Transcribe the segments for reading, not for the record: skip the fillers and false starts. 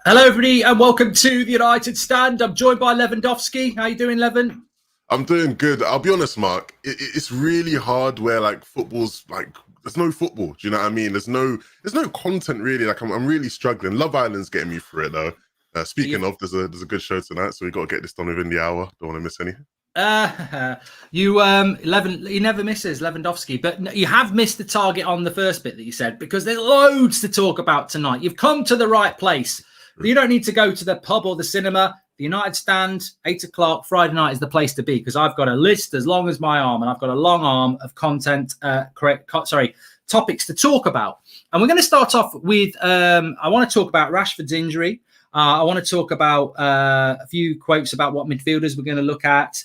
Hello, everybody, and welcome to the United Stand. I'm joined by Lewandowski. How you doing, Levin? I'm doing good. I'll be honest, Mark. It's really hard where football's there's no football. Do you know what I mean? There's no content really. I'm really struggling. Love Island's getting me through it though. Speaking of, there's a good show tonight, so we got to get this done within the hour. Don't want to miss anything. He never misses, Lewandowski, but you have missed the target on the first bit that you said, because there's loads to talk about tonight. You've come to the right place. You don't need to go to the pub or the cinema. The United Stand, 8 o'clock, Friday night is the place to be, because I've got a list as long as my arm, and I've got a long arm of content, topics to talk about. And we're going to start off with, I want to talk about Rashford's injury. I want to talk about a few quotes about what midfielders we're going to look at,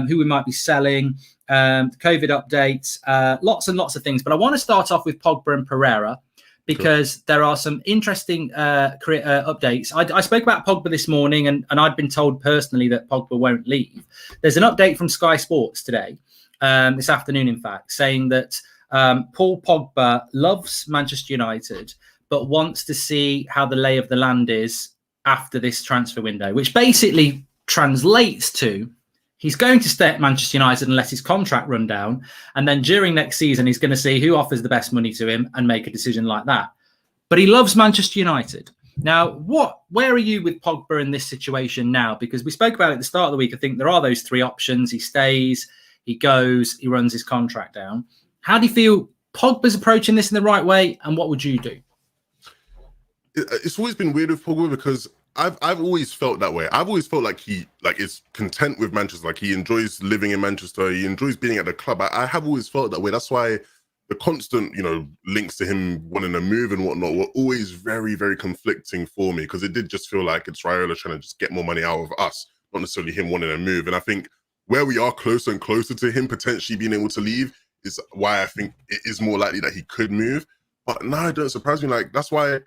who we might be selling, COVID updates, lots and lots of things. But I want to start off with Pogba and PEREIRA, because there are some interesting updates. I spoke about Pogba this morning, and I'd been told personally that Pogba won't leave. There's an update from Sky Sports today, this afternoon, in fact, saying that Paul Pogba loves Manchester United, but wants to see how the lay of the land is after this transfer window, which basically translates to he's going to stay at Manchester United and let his contract run down. And then during next season, he's going to see who offers the best money to him and make a decision like that. But he loves Manchester United. Now, where are you with Pogba in this situation now? Because we spoke about it at the start of the week. I think there are those three options. He stays, he goes, he runs his contract down. How do you feel Pogba's approaching this in the right way? And what would you do? It's always been weird with Pogba, because I've always felt that way. I've always felt like he is content with Manchester. Like, he enjoys living in Manchester. He enjoys being at the club. I have always felt that way. That's why the constant, links to him wanting to move and whatnot were always very, very conflicting for me, because it did just feel like it's Raiola trying to just get more money out of us, not necessarily him wanting to move. And I think where we are closer and closer to him potentially being able to leave is why I think it is more likely that he could move. But no, it don't surprise me. That's why,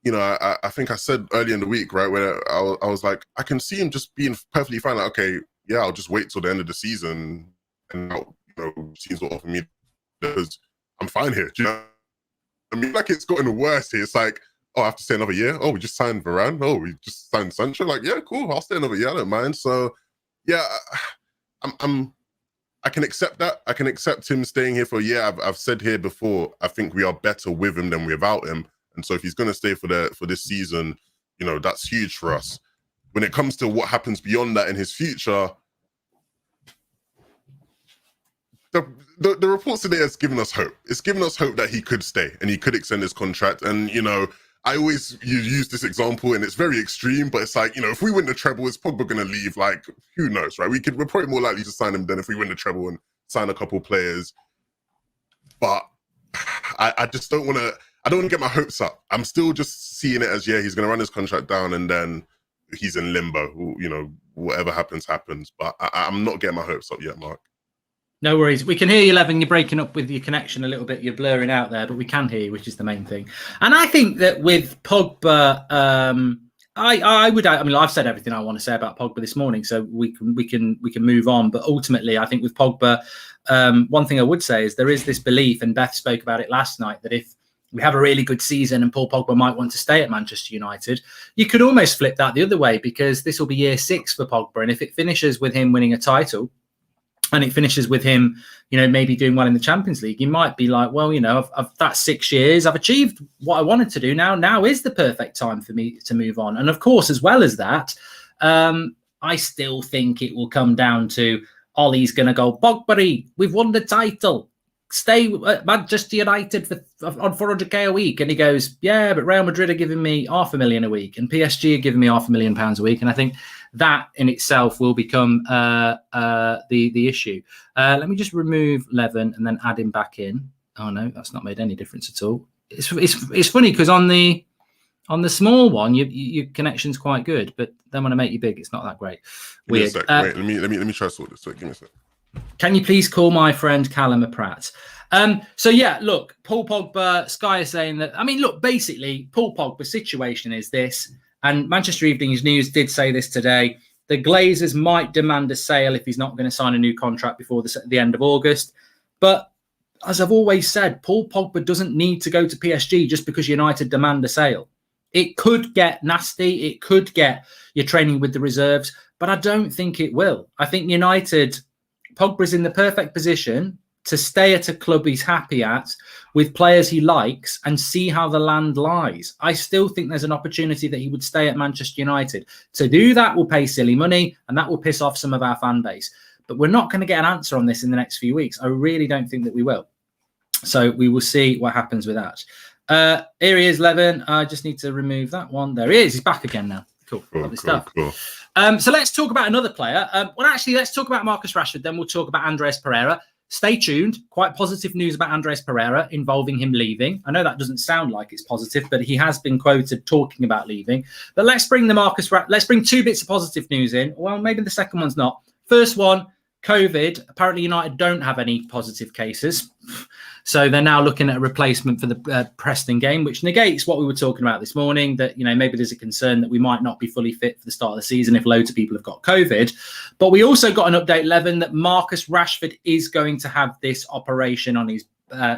I think I said earlier in the week, right, where I was like, I can see him just being perfectly fine. Like, okay, yeah, I'll just wait till the end of the season and teams will offer me, because I'm fine here. Do you know? I mean, it's gotten worse here. It's like, oh, I have to stay another year. Oh, we just signed Varane. Oh, we just signed Sancho. Like, yeah, cool. I'll stay another year. I don't mind. So, yeah, I can accept that. I can accept him staying here for a year. I've said here before, I think we are better with him than without him. And so if he's going to stay for this season, that's huge for us. When it comes to what happens beyond that in his future, the reports today has given us hope. It's given us hope that he could stay and he could extend his contract. And, I always use this example, and it's very extreme, but it's like, if we win the treble, is Pogba going to leave? Like, who knows, right? We're probably more likely to sign him than if we win the treble and sign a couple players. But I just don't want to... I don't want to get my hopes up. I'm still just seeing it as, yeah, he's going to run his contract down and then he's in limbo. Whatever happens, happens. But I'm not getting my hopes up yet, Mark. No worries. We can hear you, Levin. You're breaking up with your connection a little bit. You're blurring out there, but we can hear you, which is the main thing. And I think that with Pogba, I've said everything I want to say about Pogba this morning, so we can move on. But ultimately, I think with Pogba, one thing I would say is there is this belief, and Beth spoke about it last night, that if we have a really good season and Paul Pogba might want to stay at Manchester United, you could almost flip that the other way, because this will be year 6 for Pogba. And if it finishes with him winning a title and it finishes with him, maybe doing well in the Champions League, you might be like, well, I've that's 6 years. I've achieved what I wanted to do now. Now is the perfect time for me to move on. And of course, as well as that, I still think it will come down to Ollie's going to go, Pogba, we've won the title. Stay at Manchester United on 400k a week. And he goes, yeah, but Real Madrid are giving me $500,000 a week and PSG are giving me £500,000 a week. And I think that in itself will become the issue. Let me just remove Levin and then add him back in. Oh no, that's not made any difference at all. It's funny because on the small one, your connection's quite good, but then when I make you big, it's not that great. Weird. Wait, let me try to sort this. Wait, give me a sec. Can you please call my friend Callum a prat? So yeah, look, Paul Pogba, Sky is saying that, look, basically Paul Pogba's situation is this, and Manchester Evening News did say this today. The Glazers might demand a sale if he's not going to sign a new contract before the end of August. But as I've always said, Paul Pogba doesn't need to go to PSG just because United demand a sale. It could get nasty. It could get you're training with the reserves, but I don't think it will. I think United, Pogba's in the perfect position to stay at a club he's happy at with players he likes and see how the land lies. I still think there's an opportunity that he would stay at Manchester United. To do that will pay silly money and that will piss off some of our fan base. But we're not going to get an answer on this in the next few weeks. I really don't think that we will. So we will see what happens with that. Here he is, Levin. I just need to remove that one. There he is. He's back again now. Cool. Lovely stuff. Cool. So let's talk about another player. Well, actually, let's talk about Marcus Rashford. Then we'll talk about Andreas Pereira. Stay tuned. Quite positive news about Andreas Pereira involving him leaving. I know that doesn't sound like it's positive, but he has been quoted talking about leaving. But let's bring let's bring two bits of positive news in. Well, maybe the second one's not. First one, COVID. Apparently, United don't have any positive cases. So they're now looking at a replacement for the Preston game, which negates what we were talking about this morning, that, you know, maybe there's a concern that we might not be fully fit for the start of the season if loads of people have got COVID. But we also got an update, Levin, that Marcus Rashford is going to have this operation on his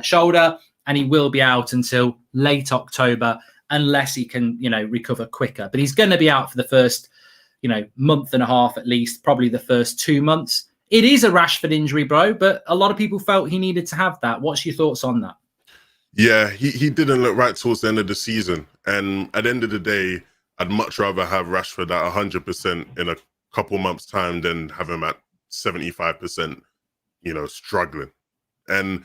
shoulder, and he will be out until late October unless he can, you know, recover quicker. But he's going to be out for the first, you know, month and a half at least, probably the first 2 months. It is a Rashford injury, bro, but a lot of people felt he needed to have that. What's your thoughts on that? Yeah, he didn't look right towards the end of the season. And at the end of the day, I'd much rather have Rashford at 100% in a couple months' time than have him at 75%, you know, struggling. And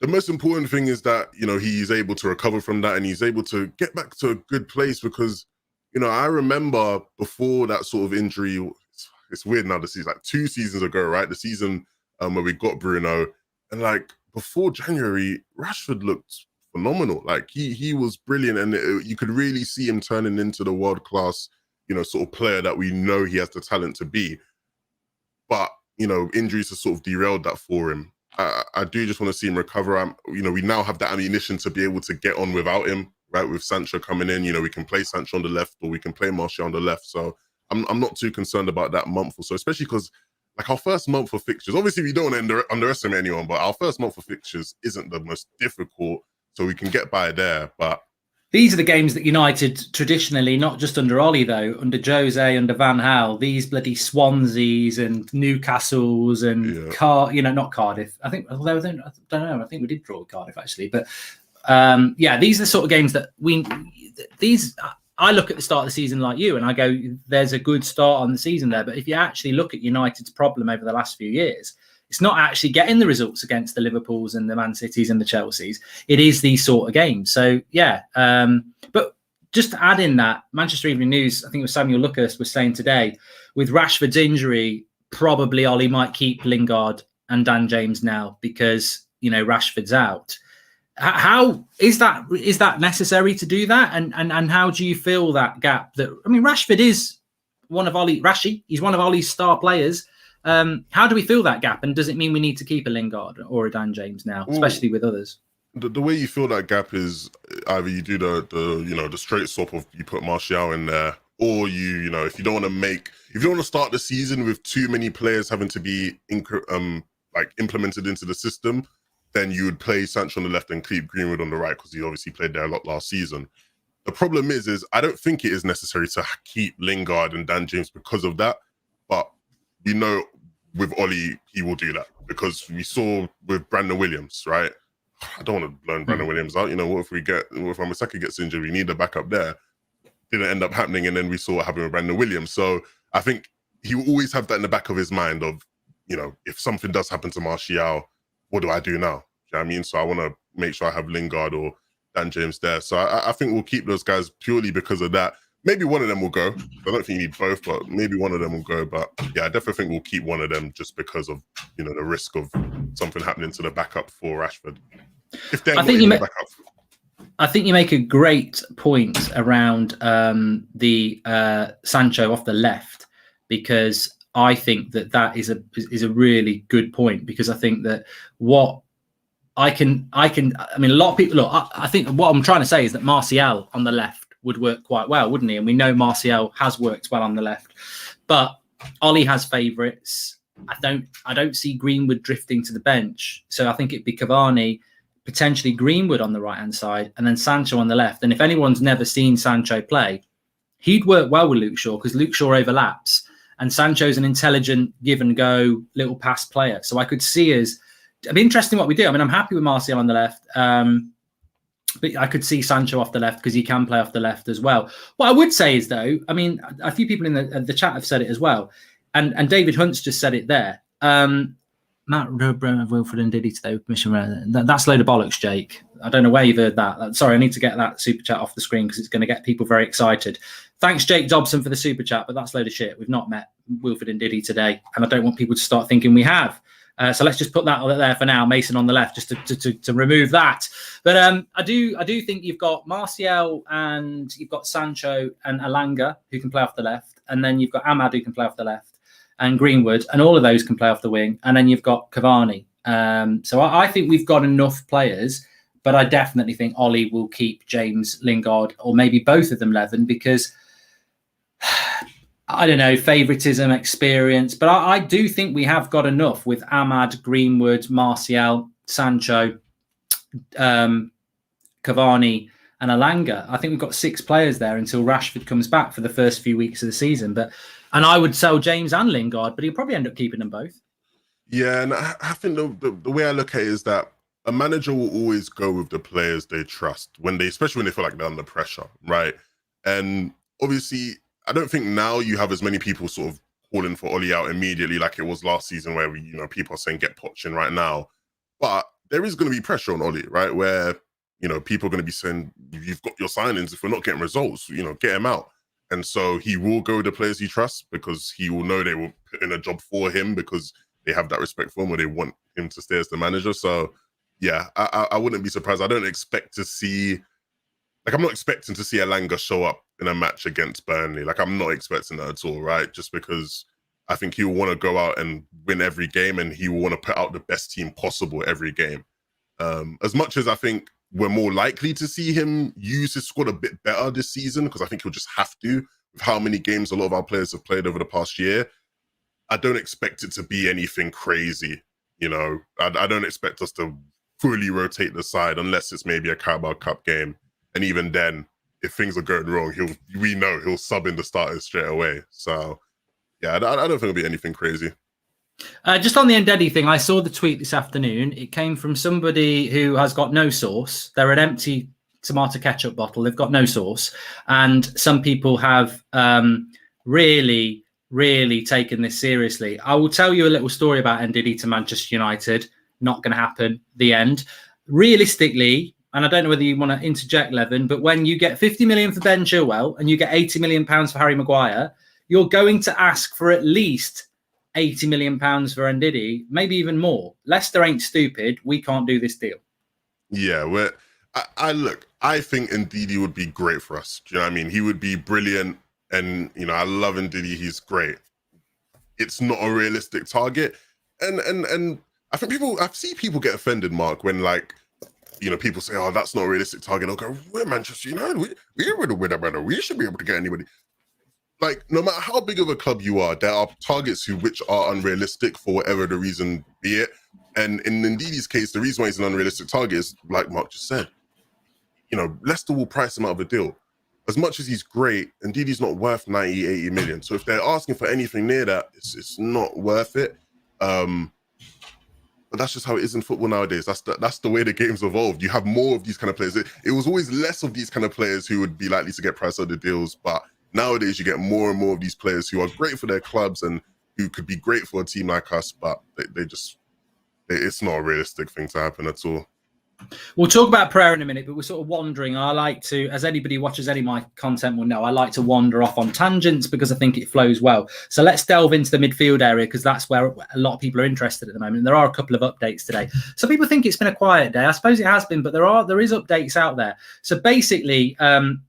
the most important thing is that, you know, he's able to recover from that and he's able to get back to a good place because, you know, I remember before that sort of injury, it's weird now, this is like 2 seasons ago, right? The season where we got Bruno. And like before January, Rashford looked phenomenal. Like he was brilliant. And you could really see him turning into the world-class, you know, sort of player that we know he has the talent to be. But, you know, injuries have sort of derailed that for him. I do just want to see him recover. You know, we now have that ammunition to be able to get on without him, right? With Sancho coming in, you know, we can play Sancho on the left or we can play Martial on the left. So I'm not too concerned about that month or so, especially because like our first month of fixtures, obviously we don't want to underestimate anyone, but our first month of fixtures isn't the most difficult, so we can get by there. But these are the games that United traditionally, not just under Ollie though, under Jose, under Van Gaal, these bloody Swanseas and Newcastles and you know, not Cardiff. I think, although I don't know, I think we did draw with Cardiff actually, but yeah, these are the sort of games that I look at the start of the season like you and I go, there's a good start on the season there. But if you actually look at United's problem over the last few years, it's not actually getting the results against the Liverpools and the Man Cities and the Chelseas. It is these sort of games. So, yeah. But just to add in that, Manchester Evening News, I think it was Samuel Lucas was saying today, with Rashford's injury, probably Ollie might keep Lingard and Dan James now because, you know, Rashford's out. How is that necessary to do that? And how do you feel that gap? That, I mean, Rashford is one of he's one of Ollie's star players. How do we fill that gap? And does it mean we need to keep a Lingard or a Dan James now, especially with others? The way you fill that gap is either you do the straight swap of you put Martial in there, or you know, if you don't want to start the season with too many players having to be implemented into the system, then you would play Sancho on the left and keep Greenwood on the right because he obviously played there a lot last season. The problem is I don't think it is necessary to keep Lingard and Dan James because of that. But we know with Ollie, he will do that because we saw with Brandon Williams, right? I don't want to loan Brandon Williams out. You know, what if Ramasaki gets injured? We need a backup there. Didn't end up happening. And then we saw what happened with Brandon Williams. So I think he will always have that in the back of his mind of, you know, if something does happen to Martial, what do I do now? You know what I mean? So I want to make sure I have Lingard or Dan James there. So I think we'll keep those guys purely because of that. Maybe one of them will go. I don't think you need both, but maybe one of them will go. But yeah, I definitely think we'll keep one of them just because of, you know, the risk of something happening to the backup for Rashford. If they're I think you make a great point around the Sancho off the left, because I think that is a really good point, because I think that I mean, a lot of people look. I think what I'm trying to say is that Martial on the left would work quite well, wouldn't he? And we know Martial has worked well on the left, but Ollie has favourites. I don't see Greenwood drifting to the bench, so I think it'd be Cavani, potentially Greenwood on the right-hand side, and then Sancho on the left. And if anyone's never seen Sancho play, he'd work well with Luke Shaw because Luke Shaw overlaps, and Sancho's an intelligent give-and-go little pass player. So I could see it'd be interesting what we do. I mean, I'm happy with Martial on the left, but I could see Sancho off the left because he can play off the left as well. What I would say is, though, I mean, a few people in the chat have said it as well, and David Hunt's just said it there. Matt Wilfred and Diddy today with permission. That's a load of bollocks, Jake. I don't know where you've heard that. Sorry, I need to get that super chat off the screen because it's going to get people very excited. Thanks, Jake Dobson, for the super chat, but that's a load of shit. We've not met Wilfred and Diddy today, and I don't want people to start thinking we have. So let's just put that there for now. Mason on the left, just to remove that. But I do think you've got Martial and you've got Sancho and Alanga who can play off the left, and then you've got Ahmad who can play off the left, and Greenwood, and all of those can play off the wing, and then you've got Cavani. So I think we've got enough players, but I definitely think Ollie will keep James Lingard, or maybe both of them, Levin, because I don't know, favouritism, experience, but I do think we have got enough with Ahmad, Greenwood, Martial, Sancho, Cavani, and Alanga. I think we've got 6 players there until Rashford comes back for the first few weeks of the season. And I would sell James and Lingard, but he'll probably end up keeping them both. Yeah, and I think the way I look at it is that a manager will always go with the players they trust especially when they feel like they're under pressure, right? And obviously, I don't think now you have as many people sort of calling for Ollie out immediately like it was last season where people are saying get Poch in right now. But there is going to be pressure on Ollie, right? Where, people are going to be saying, you've got your signings. If we're not getting results, get him out. And so he will go with the players he trusts because he will know they will put in a job for him because they have that respect for him or they want him to stay as the manager. So, yeah, I wouldn't be surprised. I don't expect to see... I'm not expecting to see Alanga show up in a match against Burnley. I'm not expecting that at all, right? Just because I think he will want to go out and win every game and he will want to put out the best team possible every game. As much as I think we're more likely to see him use his squad a bit better this season, because I think he'll just have to, with how many games a lot of our players have played over the past year, I don't expect it to be anything crazy. I don't expect us to fully rotate the side unless it's maybe a Carabao Cup game. And even then, if things are going wrong, we know he'll sub in the starters straight away. So, yeah, I don't think it'll be anything crazy. Just on the Ndidi thing, I saw the tweet this afternoon. It came from somebody who has got no sauce. They're an empty tomato ketchup bottle. They've got no sauce. And some people have really, really taken this seriously. I will tell you a little story about Ndidi to Manchester United. Not going to happen. The end. Realistically, and I don't know whether you want to interject, Levin, but when you get 50 million for Ben Chilwell and you get 80 million pounds for Harry Maguire, you're going to ask for at least 80 million pounds for Ndidi, maybe even more. Leicester ain't stupid. We can't do this deal. Yeah, I think Ndidi would be great for us. Do you know what I mean? He would be brilliant. And, I love Ndidi. He's great. It's not a realistic target. And I think I've seen people get offended, Mark, when people say, oh, that's not a realistic target. I'll go, we're Manchester United. We're the winner. We should be able to get anybody. No matter how big of a club you are, there are targets which are unrealistic for whatever the reason be it. And in Ndidi's case, the reason why he's an unrealistic target is, like Mark just said, Leicester will price him out of a deal. As much as he's great, Ndidi's not worth 90, 80 million. So if they're asking for anything near that, it's not worth it. But that's just how it is in football nowadays. That's the way the game's evolved. You have more of these kind of players. It was always less of these kind of players who would be likely to get priced out of the deals. But nowadays, you get more and more of these players who are great for their clubs and who could be great for a team like us. But it's not a realistic thing to happen at all. We'll talk about Pereira in a minute, but we're sort of wandering. I like to, as anybody who watches any of my content will know, I like to wander off on tangents because I think it flows well. So let's delve into the midfield area because that's where a lot of people are interested at the moment. And there are a couple of updates today. Some people think it's been a quiet day. I suppose it has been, but there is updates out there. So basically,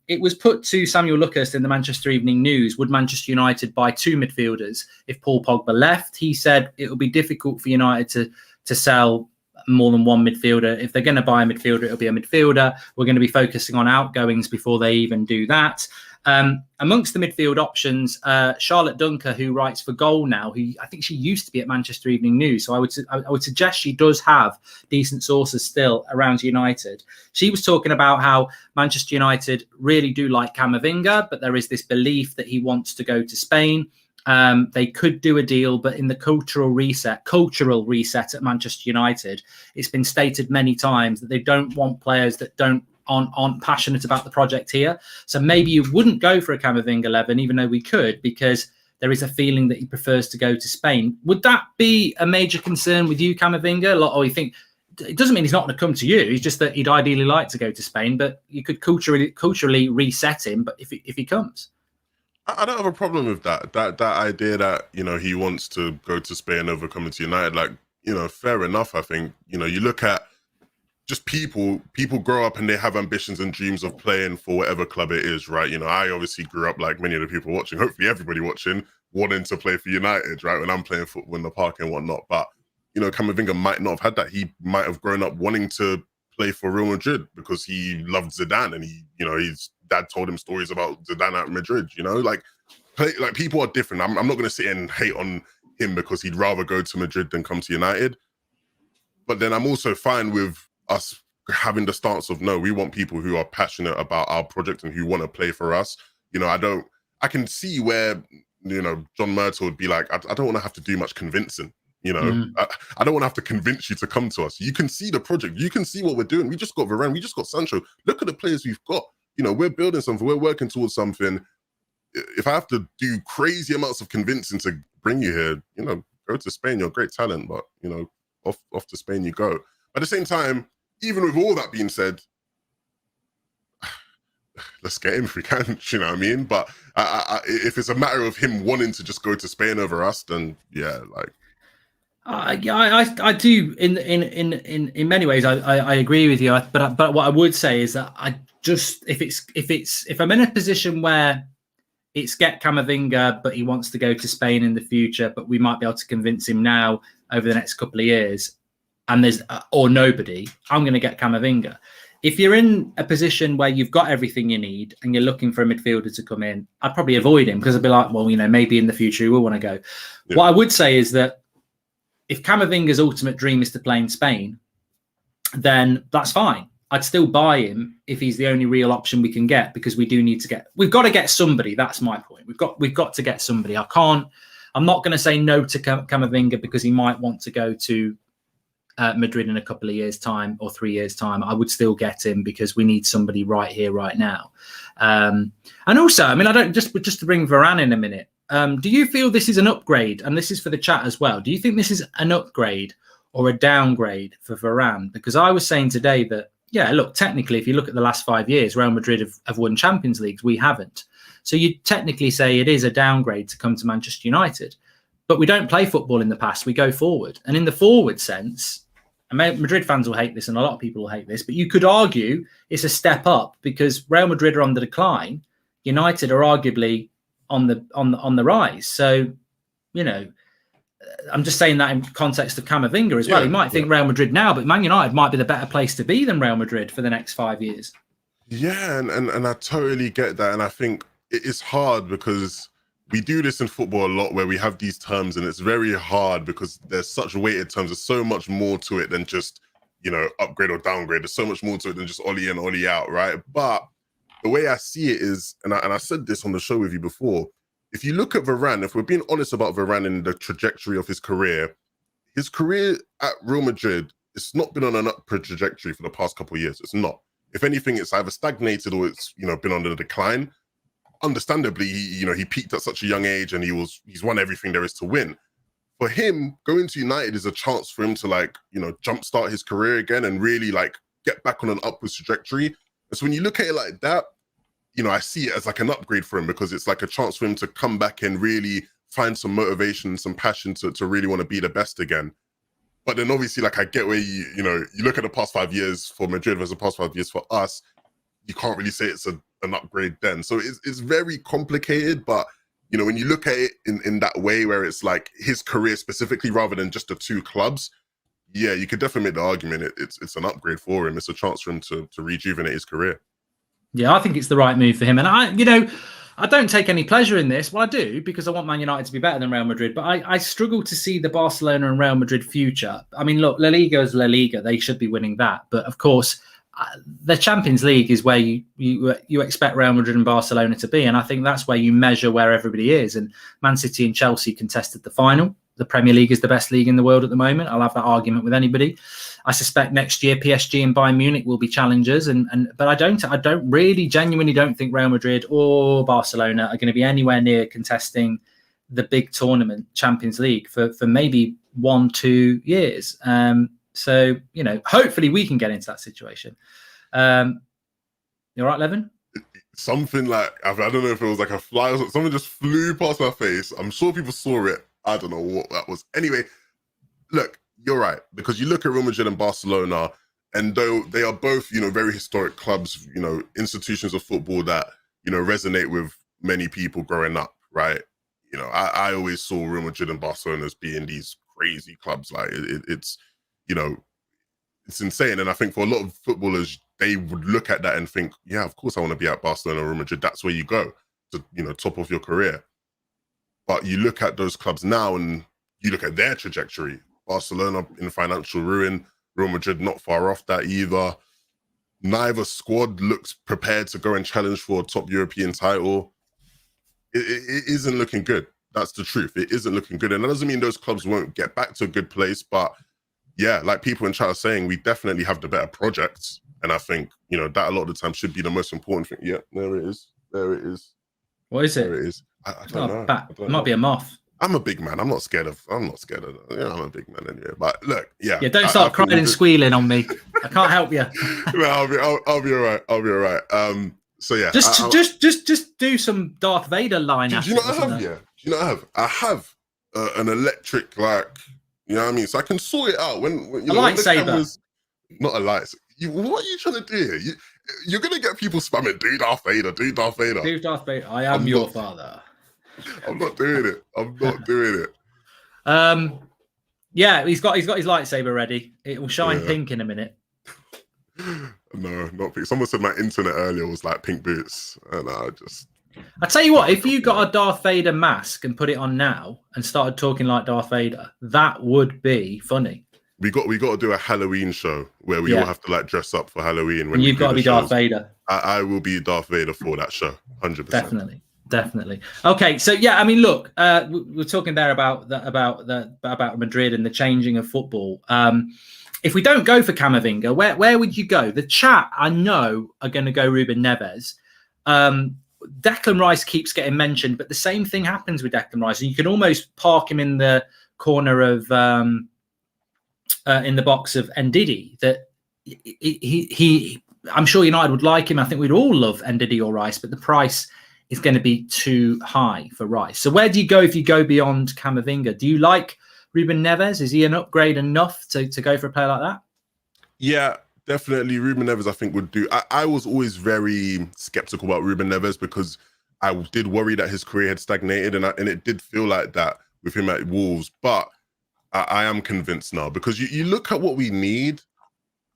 it was put to Samuel Lucas in the Manchester Evening News, would Manchester United buy 2 midfielders if Paul Pogba left? He said it would be difficult for United to sell more than one midfielder. If they're going to buy a midfielder, it'll be a midfielder. We're going to be focusing on outgoings before they even do that. Amongst the midfield options, Charlotte Dunker, who writes for Goal now, who I think she used to be at Manchester Evening News, so I would suggest she does have decent sources still around United. She was talking about how Manchester United really do like Camavinga, but there is this belief that he wants to go to Spain. They could do a deal, but in the cultural reset at Manchester United, it's been stated many times that they don't want players that aren't passionate about the project here. So maybe you wouldn't go for a Camavinga 11, even though we could, because there is a feeling that he prefers to go to Spain. Would that be a major concern with you, Camavinga? Or you think it doesn't mean he's not going to come to you? It's just that he'd ideally like to go to Spain, but you could culturally reset him. But if he comes. I don't have a problem with that idea that, you know, he wants to go to Spain over coming to United. Like, you know, fair enough. I think, you know, you look at just people grow up and they have ambitions and dreams of playing for whatever club it is, right? You know, I obviously grew up like many of the people watching, hopefully everybody watching, wanting to play for United, right? When I'm playing football in the park and whatnot. But, you know, Camavinga might not have had that. He might have grown up wanting to play for Real Madrid because he loved Zidane, and he, you know, his dad told him stories about Zidane at Madrid, you know, like people are different. I'm not going to sit and hate on him because he'd rather go to Madrid than come to United. But then I'm also fine with us having the stance of, no, we want people who are passionate about our project and who want to play for us. You know, I can see where, you know, John Murtaugh would be like, I don't want to have to do much convincing. You know, I don't want to have to convince you to come to us. You can see the project. You can see what we're doing. We just got Varane. We just got Sancho. Look at the players we've got. You know, we're building something. We're working towards something. If I have to do crazy amounts of convincing to bring you here, you know, go to Spain. You're a great talent, but, you know, off to Spain you go. At the same time, even with all that being said, let's get him if we can, you know what I mean? But if it's a matter of him wanting to just go to Spain over us, then yeah, like. Yeah, I do in many ways. I agree with you, but what I would say is that I just if I'm in a position where it's get Camavinga, but he wants to go to Spain in the future, but we might be able to convince him now over the next couple of years, and there's or nobody, I'm going to get Camavinga. If you're in a position where you've got everything you need and you're looking for a midfielder to come in, I'd probably avoid him because I'd be like, well, you know, maybe in the future he will want to go. Yeah. What I would say is that if Camavinga's ultimate dream is to play in Spain, then that's fine. I'd still buy him if he's the only real option we can get, because we've got to get somebody. That's my point. We've got to get somebody. I'm not going to say no to Camavinga because he might want to go to Madrid in a couple of years' time or 3 years' time. I would still get him because we need somebody right here, right now. And also, I mean, just to bring Varane in a minute. Do you feel this is an upgrade? And this is for the chat as well. Do you think this is an upgrade or a downgrade for Varane? Because I was saying today that, yeah, look, technically, if you look at the last 5 years, Real Madrid have won Champions Leagues. We haven't. So you'd technically say it is a downgrade to come to Manchester United. But we don't play football in the past. We go forward. And in the forward sense, and Madrid fans will hate this and a lot of people will hate this, but you could argue it's a step up because Real Madrid are on the decline. United are arguably on the rise. So, you know, I'm just saying that in context of Camavinga as well. He might think Real Madrid now, but Man United might be the better place to be than Real Madrid for the next 5 years. Yeah, and I totally get that. And I think it's hard because we do this in football a lot where we have these terms and it's very hard because there's such weighted terms. There's so much more to it than just, you know, upgrade or downgrade. There's so much more to it than just Ollie in, Ollie out, right? But the way I see it is, and I said this on the show with you before, if you look at Varane, if we're being honest about Varane and the trajectory of his career at Real Madrid, it's not been on an upward trajectory for the past couple of years. It's not. If anything, it's either stagnated or it's, you know, been on the decline. Understandably, he peaked at such a young age and he's won everything there is to win. For him, going to United is a chance for him to, like, you know, jumpstart his career again and really, like, get back on an upwards trajectory. And so when you look at it like that, you know, I see it as like an upgrade for him because it's like a chance for him to come back and really find some motivation, some passion to really want to be the best again. But then obviously, like, I get where you look at the past 5 years for Madrid versus the past 5 years for us, you can't really say it's an upgrade then. So it's very complicated, but, you know, when you look at it in that way where it's like his career specifically rather than just the two clubs, yeah, you could definitely make the argument it's an upgrade for him. It's a chance for him to rejuvenate his career. Yeah, I think it's the right move for him. And I don't take any pleasure in this. Well, I do, because I want Man United to be better than Real Madrid. But I struggle to see the Barcelona and Real Madrid future. I mean, look, La Liga is La Liga. They should be winning that. But of course, the Champions League is where you expect Real Madrid and Barcelona to be. And I think that's where you measure where everybody is. And Man City and Chelsea contested the final. The Premier League is the best league in the world at the moment. I'll have that argument with anybody. I suspect next year PSG and Bayern Munich will be challengers, but I don't really genuinely don't think Real Madrid or Barcelona are going to be anywhere near contesting the big tournament Champions League for maybe 1-2 years. So hopefully we can get into that situation. You all right, Levin? Something like, I don't know if it was like a fly or something. Something just flew past my face. I'm sure people saw it. I don't know what that was. Anyway, look, you're right, because you look at Real Madrid and Barcelona, and though they are both, very historic clubs, institutions of football that, resonate with many people growing up, right? I always saw Real Madrid and Barcelona as being these crazy clubs. Like it's insane. And I think for a lot of footballers, they would look at that and think, yeah, of course I want to be at Barcelona or Real Madrid. That's where you go to, top of your career. But you look at those clubs now and you look at their trajectory. Barcelona in financial ruin, Real Madrid not far off that either. Neither squad looks prepared to go and challenge for a top European title. It isn't looking good. That's the truth. It isn't looking good. And that doesn't mean those clubs won't get back to a good place. But yeah, like people in chat are saying, we definitely have the better projects. And I think, that a lot of the time should be the most important thing. Yeah, there it is. There it is. What is it? There it is. I don't know. It might be a moth. I'm a big man. I'm not scared of I'm a big man anyway. But look, yeah. Yeah, don't start crying and squealing on me. I can't help you. No, I'll be all right. I'll be all right. So yeah. Just do some Darth Vader line. Do you know what I have? Yeah. Do you know what I have? I have an electric, like, you know what I mean? So I can sort it out when a lightsaber. Not a lightsaber. What are you trying to do here? You're gonna get people spamming, do Darth Vader, do Darth Vader. Do Darth Vader. I am your father. I'm not doing it. I'm not doing it. Yeah, he's got his lightsaber ready. It will shine pink in a minute. No, not pink. Someone said my internet earlier was like pink boots, and I tell you what, if you got a Darth Vader mask and put it on now and started talking like Darth Vader, that would be funny. We got to do a Halloween show where we all have to like dress up for Halloween. When you've got to be Darth Vader. I will be Darth Vader for that show, 100%. Definitely. Okay, so yeah, I mean, look, we're talking there about Madrid and the changing of football. If we don't go for Camavinga, where would you go? The chat, I know, are going to go Ruben Neves. Declan Rice keeps getting mentioned, but the same thing happens with Declan Rice, and you can almost park him in the corner of in the box of Ndidi. That he I'm sure United would like him. I think we'd all love Ndidi or Rice, but the price is going to be too high for Rice. So where do you go if you go beyond Camavinga? Do you like Ruben Neves? Is he an upgrade enough to go for a player like that? Yeah, definitely. Ruben Neves, I think, would do. I was always very skeptical about Ruben Neves because I did worry that his career had stagnated, and it did feel like that with him at Wolves. But I am convinced now because you look at what we need.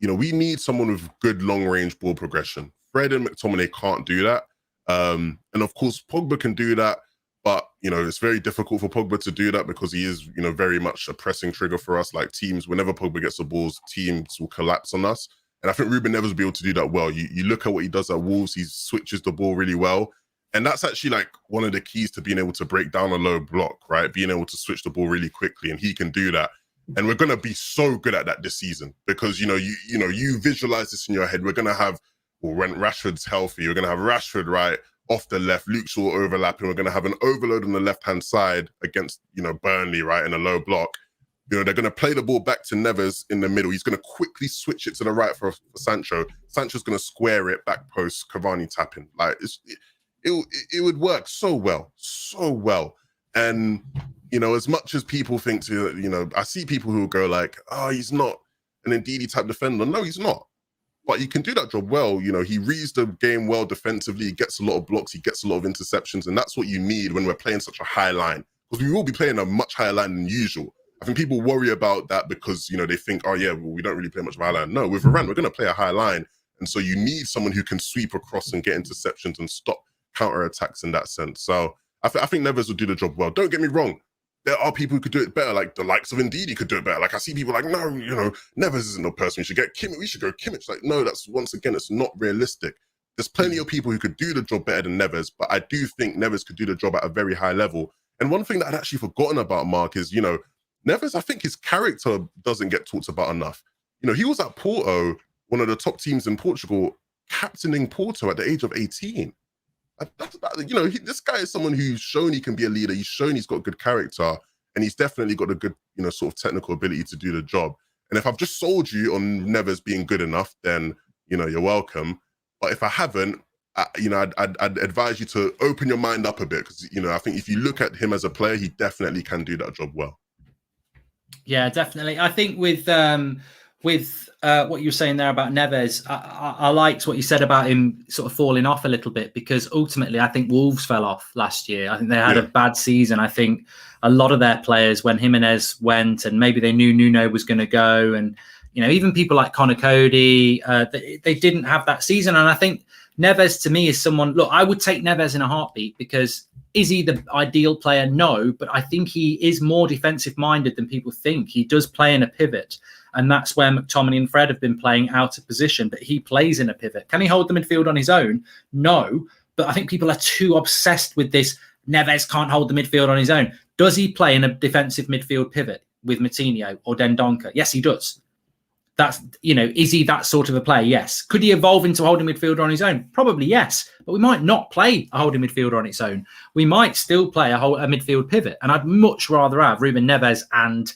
We need someone with good long-range ball progression. Fred and McTominay can't do that. And of course, Pogba can do that, but it's very difficult for Pogba to do that because he is, very much a pressing trigger for us. Like teams, whenever Pogba gets the balls, teams will collapse on us. And I think Ruben Neves will be able to do that well. You look at what he does at Wolves, he switches the ball really well. And that's actually like one of the keys to being able to break down a low block, right? Being able to switch the ball really quickly, and he can do that. And we're going to be so good at that this season because, you visualize this in your head. We're going to have, when Rashford's healthy, we're going to have Rashford right off the left, Luke Shaw overlapping. We're going to have an overload on the left-hand side against, Burnley, right, in a low block. They're going to play the ball back to Neves in the middle. He's going to quickly switch it to the right for Sancho. Sancho's going to square it, back post, Cavani tapping. Like, it would work so well. And, as much as people think I see people who go like, oh, he's not an Ndidi type defender. No, he's not. But he can do that job well. He reads the game well defensively. He gets a lot of blocks. He gets a lot of interceptions. And that's what you need when we're playing such a high line. Because we will be playing a much higher line than usual. I think people worry about that because, they think, oh, yeah, well, we don't really play much of a high line. No, with Varane, we're going to play a high line. And so you need someone who can sweep across and get interceptions and stop counter-attacks in that sense. So I think Neves will do the job well. Don't get me wrong. There are people who could do it better, like the likes of Ndidi could do it better. Like I see people like, no, you know, Neves isn't the person. We should get Kimmich. We should go Kimmich. Like, no, that's, once again, it's not realistic. There's plenty of people who could do the job better than Neves, but I do think Neves could do the job at a very high level. And one thing that I'd actually forgotten about, Mark, is, you know, Neves, I think his character doesn't get talked about enough. You know, he was at Porto, one of the top teams in Portugal, captaining Porto at the age of 18. You know, this guy is someone who's shown he can be a leader. He's shown he's got good character, and he's definitely got a good, you know, sort of technical ability to do the job. And if I've just sold you on Neves being good enough, then, you know, you're welcome. But if I haven't, you know, I'd advise you to open your mind up a bit, because, you know, I think if you look at him as a player, he definitely can do that job well. Yeah, definitely. I think with what you were saying there about Neves, I liked what you said about him sort of falling off a little bit, because ultimately I think Wolves fell off last year. I think they had a bad season. I think a lot of their players, when Jimenez went and maybe they knew Nuno was going to go, and, you know, even people like Connor Cody, they didn't have that season. And I think Neves, to me, is someone, look, I would take Neves in a heartbeat, because is he the ideal player? No, but I think he is more defensive minded than people think. He does play in a pivot, and that's where McTominay and Fred have been playing out of position, but he plays in a pivot. Can he hold the midfield on his own? No, but I think people are too obsessed with this. Neves can't hold the midfield on his own. Does he play in a defensive midfield pivot with Moutinho or Dendoncker? Yes, he does. That's, you know, is he that sort of a player? Yes. Could he evolve into a holding midfielder on his own? Probably yes. But we might not play a holding midfielder on its own. We might still play a midfield pivot. And I'd much rather have Ruben Neves and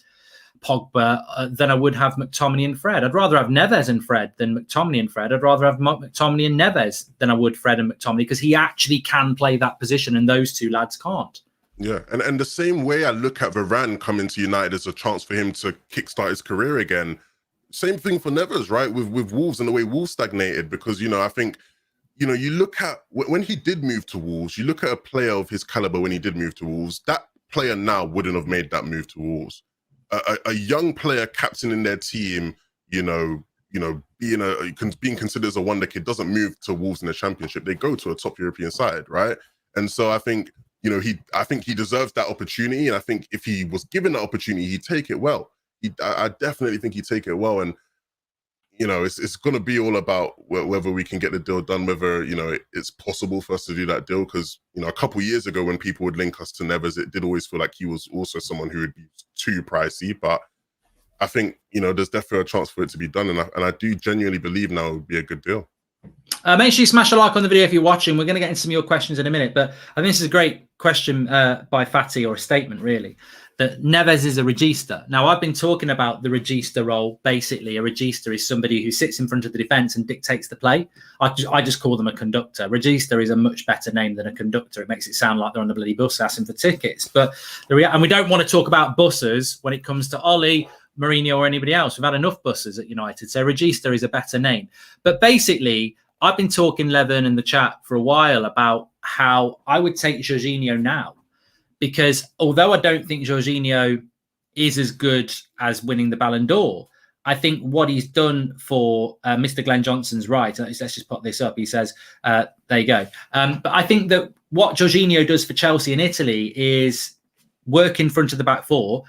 Pogba than I would have McTominay and Fred. I'd rather have Neves and Fred than McTominay and Fred. I'd rather have McTominay and Neves than I would Fred and McTominay, because he actually can play that position and those two lads can't. Yeah, and the same way I look at Varane coming to United as a chance for him to kickstart his career again, same thing for Neves, right? With Wolves and the way Wolves stagnated, because, you know, I think, you know, you look at when he did move to Wolves, you look at a player of his caliber when he did move to Wolves, that player now wouldn't have made that move to Wolves. A young player captaining their team, you know, being considered as a wonder kid doesn't move to Wolves in the Championship. They go to a top European side, right? And so I think, you know, I think he deserves that opportunity, and I think if he was given that opportunity, he'd take it well. I definitely think he'd take it well, and, you know, it's going to be all about whether we can get the deal done, whether, you know, it's possible for us to do that deal. Because, you know, a couple of years ago when people would link us to Neves, it did always feel like he was also someone who would be too pricey. But I think, you know, there's definitely a chance for it to be done, and I do genuinely believe now it would be a good deal. Make sure you smash a like on the video if you're watching. We're going to get into some of your questions in a minute, but I think this is a great question by Fatty, or a statement really, that Neves is a regista. Now, I've been talking about the regista role. Basically, a regista is somebody who sits in front of the defence and dictates the play. I just call them a conductor. Regista is a much better name than a conductor. It makes it sound like they're on the bloody bus asking for tickets. But and we don't want to talk about buses when it comes to Ollie, Mourinho, or anybody else. We've had enough buses at United, so regista is a better name. But basically, I've been talking, Levin, in the chat for a while about how I would take Jorginho now, because although I don't think Jorginho is as good as winning the Ballon d'Or, I think what he's done for Mr. Glenn Johnson's right. Let's just put this up. He says, there you go. But I think that what Jorginho does for Chelsea in Italy is work in front of the back four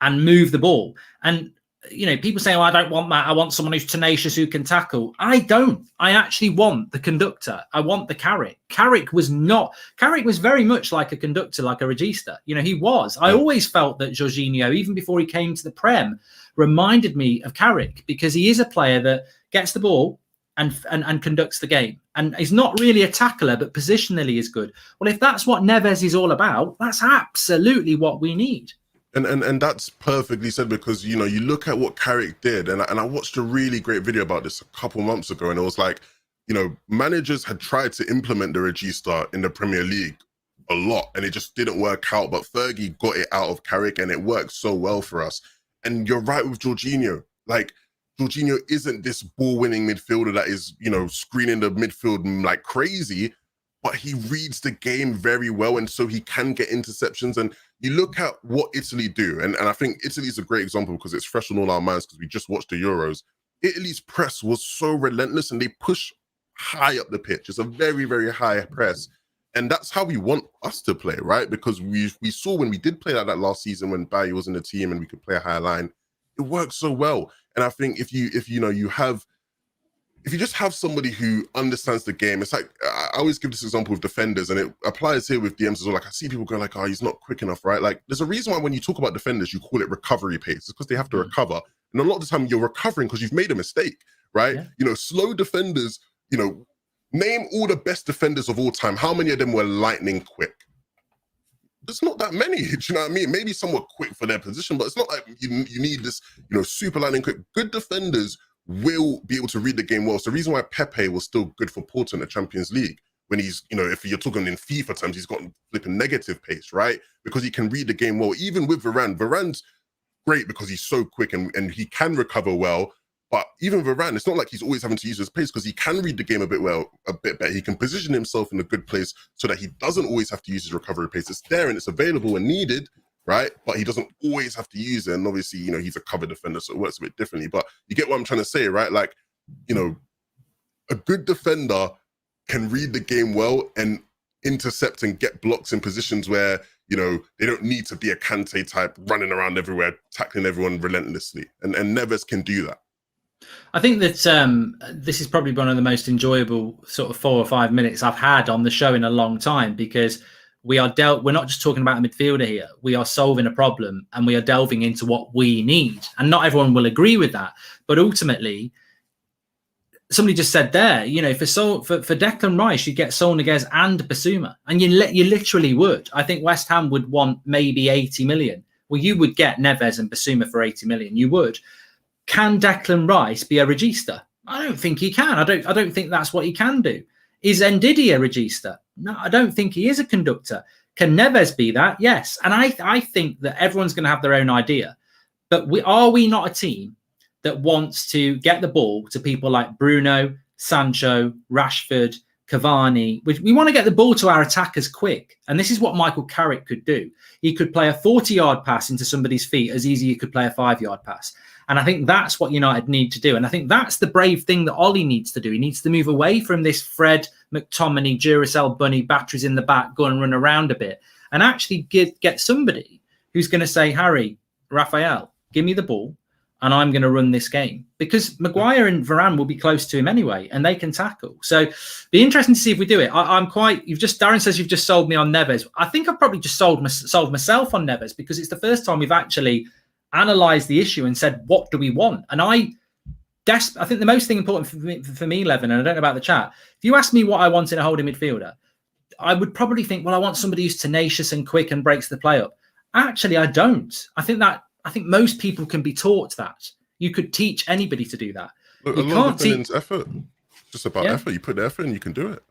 and move the ball. And, you know, people say, oh, I don't want that. I want someone who's tenacious, who can tackle. I don't. I actually want the conductor. I want the Carrick. Carrick was very much like a conductor, like a regista. You know, he was. I always felt that Jorginho, even before he came to the Prem, reminded me of Carrick, because he is a player that gets the ball and conducts the game. And he's not really a tackler, but positionally is good. Well, if that's what Neves is all about, that's absolutely what we need. And that's perfectly said, because, you know, you look at what Carrick did, and I watched a really great video about this a couple months ago, and it was like, you know, managers had tried to implement the regista in the Premier League a lot, and it just didn't work out. But Fergie got it out of Carrick, and it worked so well for us. And you're right with Jorginho. Like, Jorginho isn't this ball-winning midfielder that is, you know, screening the midfield like crazy, but he reads the game very well, and so he can get interceptions. And you look at what Italy do, and I think Italy is a great example because it's fresh on all our minds because we just watched the Euros. Italy's press was so relentless and they push high up the pitch. It's a very, very high press. And that's how we want us to play, right? Because we saw when we did play like that last season when Bailly was in the team and we could play a higher line, it worked so well. And I think if you just have somebody who understands the game, it's like, I always give this example with defenders, and it applies here with DMs as well. Like, I see people go like, oh, he's not quick enough, right? Like, there's a reason why when you talk about defenders, you call it recovery pace. It's because they have to recover. And a lot of the time you're recovering because you've made a mistake, right? Yeah. You know, slow defenders, you know, name all the best defenders of all time. How many of them were lightning quick? There's not that many, do you know what I mean? Maybe some were quick for their position, but it's not like you need this, you know, super lightning quick. Good defenders will be able to read the game well. It's the reason why Pepe was still good for Porto in the Champions League. When he's, you know, if you're talking in FIFA terms, he's got flipping negative pace, right? Because he can read the game well. Even with Varane, Varane's great because he's so quick and he can recover well. But even Varane, it's not like he's always having to use his pace because he can read the game a bit better. He can position himself in a good place so that he doesn't always have to use his recovery pace. It's there and it's available and needed, right? But he doesn't always have to use it. And obviously, you know, he's a cover defender, so it works a bit differently. But you get what I'm trying to say, right? Like, you know, a good defender can read the game well and intercept and get blocks in positions where, you know, they don't need to be a Kante type running around everywhere, tackling everyone relentlessly. And Neves can do that. I think that this is probably one of the most enjoyable sort of 4 or 5 minutes I've had on the show in a long time, because we're not just talking about a midfielder here. We are solving a problem and we are delving into what we need. And not everyone will agree with that. But ultimately, somebody just said there, you know, for Declan Rice, you get Saul Niguez and Basuma. And you literally would. I think West Ham would want maybe 80 million. Well, you would get Neves and Basuma for 80 million. You would. Can Declan Rice be a regista? I don't think he can. I don't think that's what he can do. Is Ndidi a regista? No, I don't think he is a conductor. Can Neves be that? Yes. And I think that everyone's going to have their own idea. But are we not a team that wants to get the ball to people like Bruno, Sancho, Rashford, Cavani? We want to get the ball to our attackers quick. And this is what Michael Carrick could do. He could play a 40-yard pass into somebody's feet as easy as he could play a 5-yard pass. And I think that's what United need to do. And I think that's the brave thing that Ollie needs to do. He needs to move away from this Fred, McTominay, Duracell bunny, batteries in the back, go and run around a bit, and actually get somebody who's going to say, Harry, Raphael, give me the ball and I'm going to run this game. Because Maguire and Varane will be close to him anyway, and they can tackle. So be interesting to see if we do it. Darren says you've just sold me on Neves. I think I've probably just sold myself on Neves, because it's the first time we've actually analyze the issue and said, what do we want? And I think the most thing important for me, Levin, and I don't know about the chat, if you ask me what I want in a holding midfielder, I would probably think, well, I want somebody who's tenacious and quick and breaks the play up. Actually, I don't. I think most people can be taught that. You could teach anybody to do that. Look, you can't teach effort. Just about effort. You put the effort in, you can do it.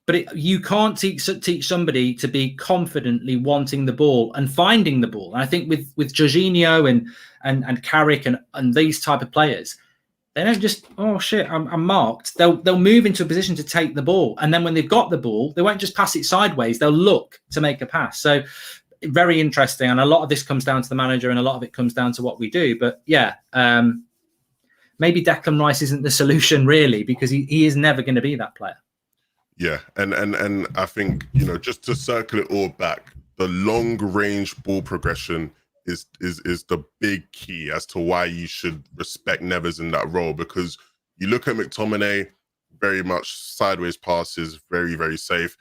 But you can't teach somebody to be confidently wanting the ball and finding the ball. And I think with Jorginho and Carrick and these type of players, they don't just, oh shit, I'm marked. They'll move into a position to take the ball, and then when they've got the ball, they won't just pass it sideways. They'll look to make a pass. So very interesting, and a lot of this comes down to the manager, and a lot of it comes down to what we do. But yeah, maybe Declan Rice isn't the solution really, because he is never going to be that player. Yeah, and I think, you know, just to circle it all back, the long range ball progression is the big key as to why you should respect Neves in that role. Because you look at McTominay, very much sideways passes, very, very safe.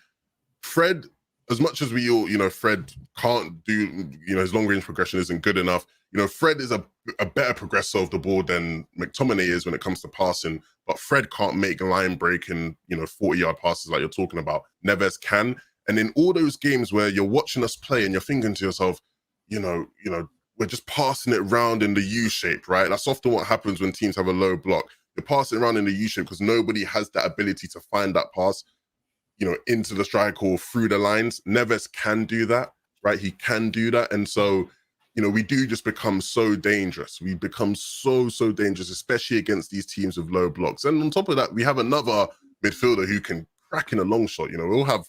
Fred, as much as we all, you know, Fred can't do, you know, his long range progression isn't good enough. You know, Fred is a better progressor of the ball than McTominay is when it comes to passing, but Fred can't make line breaking, you know, 40-yard passes like you're talking about. Neves can. And in all those games where you're watching us play and you're thinking to yourself, you know, we're just passing it around in the U shape, right? That's often what happens when teams have a low block. You're passing around in the U shape because nobody has that ability to find that pass, you know, into the striker or through the lines. Neves can do that, right? He can do that. And so, you know, we do just become so dangerous. We become so dangerous, especially against these teams with low blocks. And on top of that, we have another midfielder who can crack in a long shot. You know, we'll have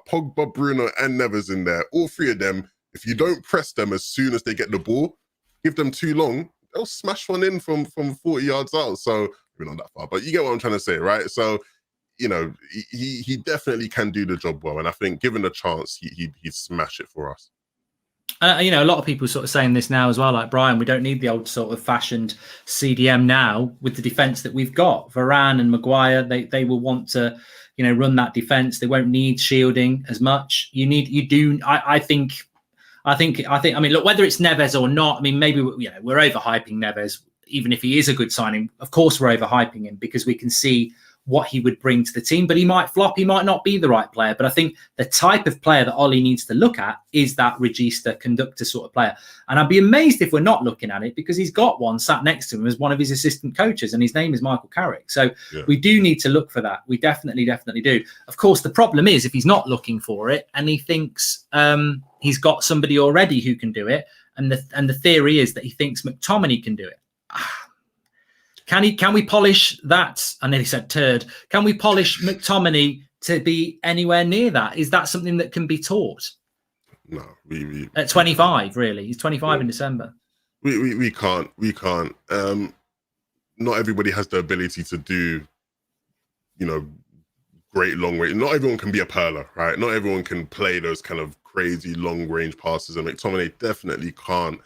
Pogba, Bruno, and Neves in there. All three of them, if you don't press them as soon as they get the ball, give them too long, they'll smash one in from 40 yards out. So we're not that far, but you get what I'm trying to say, right? So, you know, he definitely can do the job well, and I think given the chance, he'd smash it for us. You know, a lot of people sort of saying this now as well, like Brian, we don't need the old sort of fashioned CDM now with the defence that we've got. Varane and Maguire, they will want to, you know, run that defence. They won't need shielding as much. I mean, look, whether it's Neves or not, I mean, maybe, you know, we're overhyping Neves, even if he is a good signing. Of course, we're overhyping him because we can see what he would bring to the team, but he might flop. He might not be the right player. But I think the type of player that Ollie needs to look at is that regista conductor sort of player. And I'd be amazed if we're not looking at it, because he's got one sat next to him as one of his assistant coaches, and his name is Michael Carrick. So we do need to look for that. We definitely do. Of course, the problem is if he's not looking for it and he thinks he's got somebody already who can do it, and the theory is that he thinks McTominay can do it. Can we polish that? I nearly said turd. Can we polish McTominay to be anywhere near that? Is that something that can be taught? No, we at 25, really. He's 25 in December. We can't. Not everybody has the ability to do, you know, great long range. Not everyone can be a perler, right? Not everyone can play those kind of crazy long range passes, and McTominay definitely can't.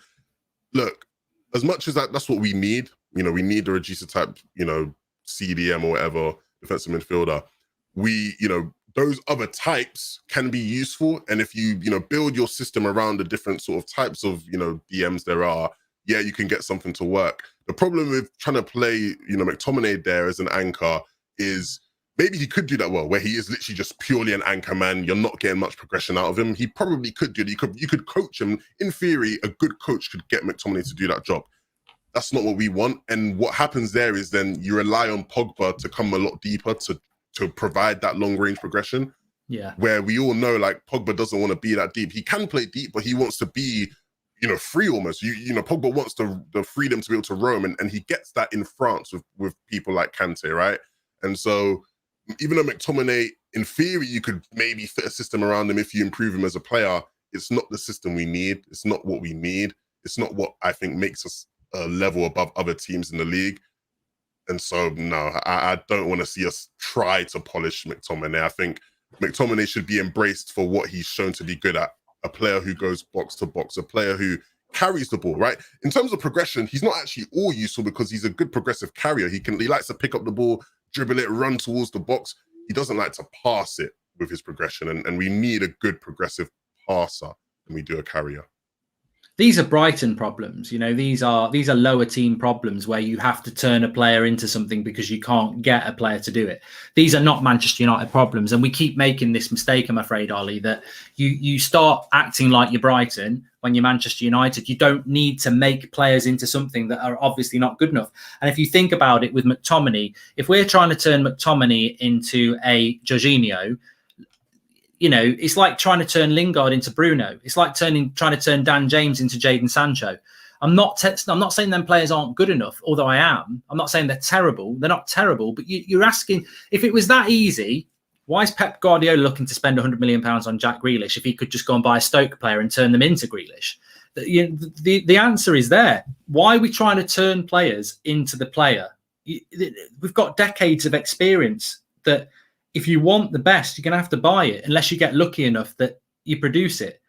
Look, as much as that's what we need. You know, we need the regista type, you know, CDM or whatever, defensive midfielder. You know, those other types can be useful. And if you know, build your system around the different sort of types of, you know, DMs there are, yeah, you can get something to work. The problem with trying to play, you know, McTominay there as an anchor is maybe he could do that well, where he is literally just purely an anchor man. You're not getting much progression out of him. He probably could do it. You could coach him. In theory, a good coach could get McTominay to do that job. That's not what we want. And what happens there is then you rely on Pogba to come a lot deeper to provide that long range progression. Yeah. Where we all know, like, Pogba doesn't want to be that deep. He can play deep, but he wants to be, you know, free almost. You know, Pogba wants the freedom to be able to roam, and he gets that in France with people like Kante, right? And so even though McTominay, in theory, you could maybe fit a system around him if you improve him as a player, it's not the system we need. It's not what we need. It's not what I think makes us a level above other teams in the league. And so, no, I don't want to see us try to polish McTominay. I think McTominay should be embraced for what he's shown to be good at. A player who goes box to box, a player who carries the ball, right? In terms of progression, he's not actually all useful because he's a good progressive carrier. He likes to pick up the ball, dribble it, run towards the box. He doesn't like to pass it with his progression. And we need a good progressive passer than we do a carrier. These are Brighton problems, you know. These are lower team problems where you have to turn a player into something because you can't get a player to do it. These are not Manchester United problems, and we keep making this mistake, I'm afraid, Ollie, that you start acting like you're Brighton when you're Manchester United. You don't need to make players into something that are obviously not good enough. And if you think about it with McTominay, if we're trying to turn McTominay into a Jorginho, you know, it's like trying to turn Lingard into Bruno. It's like trying to turn Dan James into Jadon Sancho. I'm not saying them players aren't good enough, although I am. I'm not saying they're terrible. They're not terrible. But you're asking, if it was that easy, why is Pep Guardiola looking to spend £100 million on Jack Grealish if he could just go and buy a Stoke player and turn them into Grealish? The answer is there. Why are we trying to turn players into the player? We've got decades of experience that if you want the best, you're going to have to buy it unless you get lucky enough that you produce it.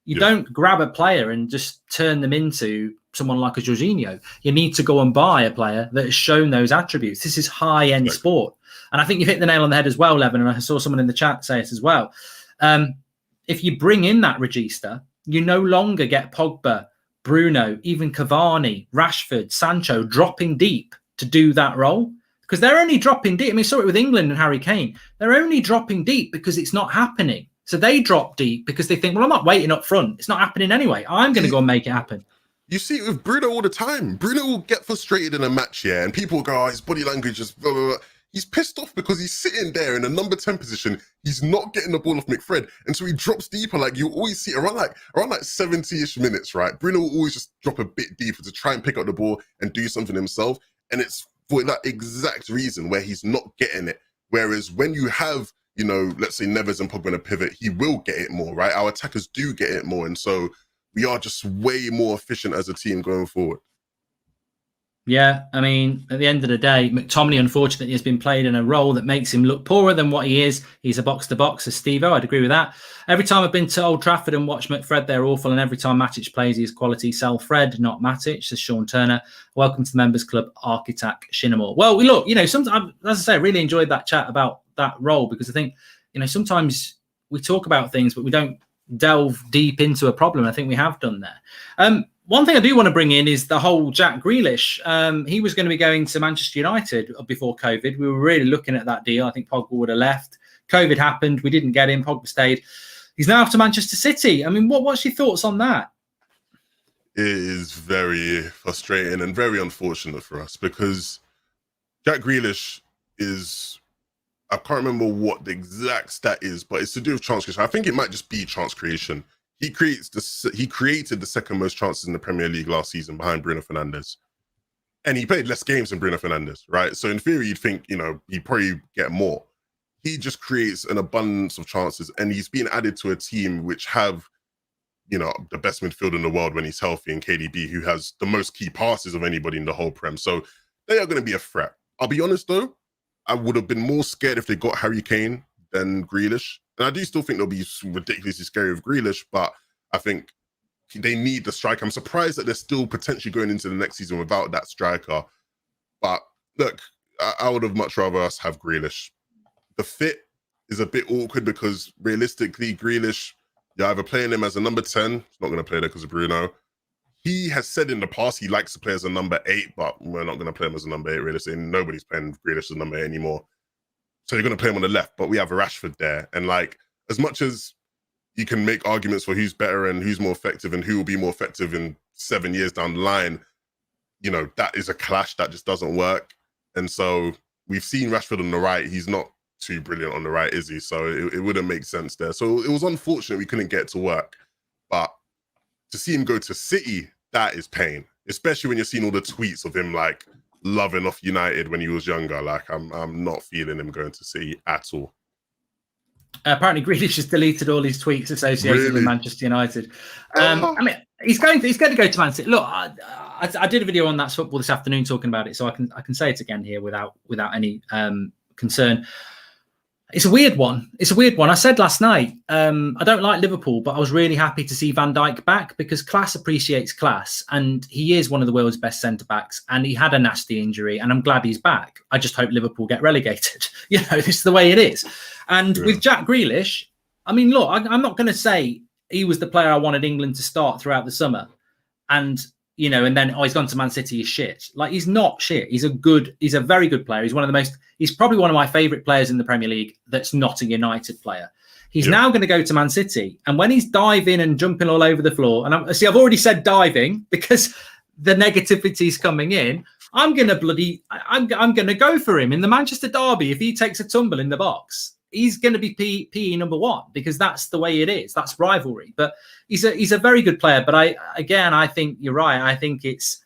You don't grab a player and just turn them into someone like a Jorginho. You need to go and buy a player that has shown those attributes. This is high-end sport. And I think you've hit the nail on the head as well, Levin, and I saw someone in the chat say it as well. If you bring in that regista, you no longer get Pogba, Bruno, even Cavani, Rashford, Sancho dropping deep to do that role. Because they're only dropping deep. I mean, we saw it with England and Harry Kane. They're only dropping deep because it's not happening. So they drop deep because they think, well, I'm not waiting up front. It's not happening anyway. I'm going to go and make it happen. You see it with Bruno all the time. Bruno will get frustrated in a match, yeah, and people go, oh, his body language is blah, blah, blah. He's pissed off because he's sitting there in a number 10 position. He's not getting the ball off McFred. And so he drops deeper. Like you always see around like 70-ish minutes, right? Bruno will always just drop a bit deeper to try and pick up the ball and do something himself. And it's for that exact reason where he's not getting it. Whereas when you have, you know, let's say Neves and Pogba in a pivot, he will get it more, right? Our attackers do get it more. And so we are just way more efficient as a team going forward. Yeah, I mean, at the end of the day, McTominay, unfortunately, has been played in a role that makes him look poorer than what he is. He's a box-to-box, as Steve-O. I'd agree with that. Every time I've been to Old Trafford and watched McFred, they're awful. And every time Matic plays, he's quality. Sell Fred, not Matic, says Sean Turner. Welcome to the Members Club, Architect Shinamore. Well, look, sometimes, as I say, I really enjoyed that chat about that role because I think, sometimes we talk about things, but we don't delve deep into a problem. I think we have done there. One thing I do want to bring in is the whole Jack Grealish. He was going to be going to Manchester United before COVID. We were really looking at that deal. I think Pogba would have left. COVID happened. We didn't get him. Pogba stayed. He's now off to Manchester City. I mean, what's your thoughts on that? It is very frustrating and very unfortunate for us because Jack Grealish is, I can't remember what the exact stat is, but it's to do with chance creation. I think it might just be chance creation. He created the second most chances in the Premier League last season behind Bruno Fernandes. And he played less games than Bruno Fernandes, right? So in theory, you'd think, he'd probably get more. He just creates an abundance of chances, and he's been added to a team which have, the best midfield in the world when he's healthy, and KDB, who has the most key passes of anybody in the whole Prem. So they are going to be a threat. I'll be honest, though, I would have been more scared if they got Harry Kane than Grealish. And I do still think they'll be ridiculously scary with Grealish, but I think they need the striker. I'm surprised that they're still potentially going into the next season without that striker. But look, I would have much rather us have Grealish. The fit is a bit awkward because realistically, Grealish, you're either playing him as a number 10, he's not going to play there because of Bruno. He has said in the past he likes to play as a number 8, but we're not going to play him as a number 8, realistically. Nobody's playing Grealish as a number 8 anymore. So you're going to play him on the left, but we have Rashford there. And as much as you can make arguments for who's better and who's more effective and who will be more effective in 7 years down the line, that is a clash that just doesn't work. And so we've seen Rashford on the right. He's not too brilliant on the right, is he? So it wouldn't make sense there. So it was unfortunate we couldn't get to work. But to see him go to City, that is pain, especially when you're seeing all the tweets of him loving off United when he was younger. I'm not feeling him going to City at all. Apparently, Grealish has deleted all his tweets associated with Manchester United. I mean, he's going to go to Man City. Look, I did a video on That's Football this afternoon talking about it, so I can say it again here without any concern. It's a weird one. I said last night, I don't like Liverpool, but I was really happy to see Van Dijk back because class appreciates class. And he is one of the world's best centre-backs. And he had a nasty injury, and I'm glad he's back. I just hope Liverpool get relegated. This is the way it is. And with Jack Grealish, I mean, look, I'm not going to say he was the player I wanted England to start throughout the summer. And and then, he's gone to Man City, he's shit. He's not shit. He's a very good player. He's probably one of my favourite players in the Premier League that's not a United player. He's now going to go to Man City. And when he's diving and jumping all over the floor, and I've already said diving because the negativity's coming in, I'm going to go for him in the Manchester derby. If he takes a tumble in the box, he's going to be PE number 1 because that's the way it is. That's rivalry. But he's a very good player. But I think you're right. I think it's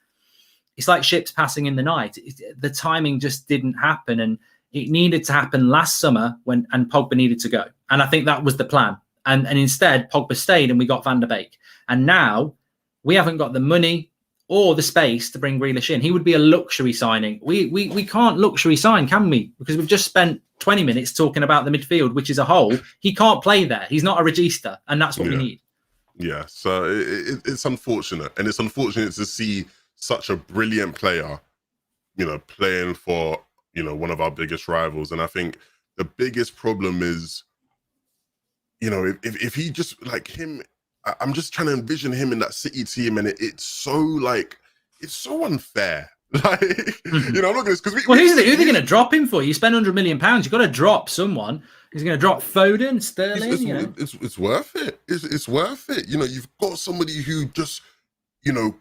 like ships passing in the night. The timing just didn't happen, and it needed to happen last summer and Pogba needed to go. And I think that was the plan. And instead, Pogba stayed and we got Van der Beek. And now we haven't got the money or the space to bring Grealish in. He would be a luxury signing. We can't luxury sign, can we? Because we've just spent 20 minutes talking about the midfield, which is a hole. He can't play there. He's not a regista, and that's what we need. Yeah, so it's unfortunate. And it's unfortunate to see such a brilliant player, playing for, one of our biggest rivals. And I think the biggest problem is, if he just him, I'm just trying to envision him in that City team, and it's so unfair. I'm not going to, because who are they going to drop him for? You spend £100 million, you've got to drop someone. He's going to drop Foden, Sterling. It's worth it. It's worth it. You've got somebody who just,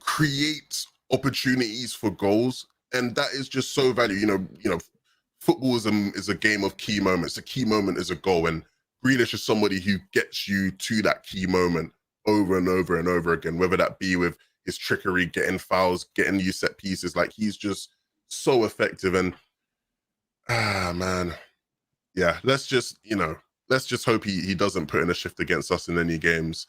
creates opportunities for goals, and that is just so valuable. Football is a game of key moments. A key moment is a goal, and Grealish is somebody who gets you to that key moment over and over and over again, whether that be with his trickery, getting fouls, getting you set pieces. He's just so effective. And man, yeah, let's just hope he doesn't put in a shift against us in any games.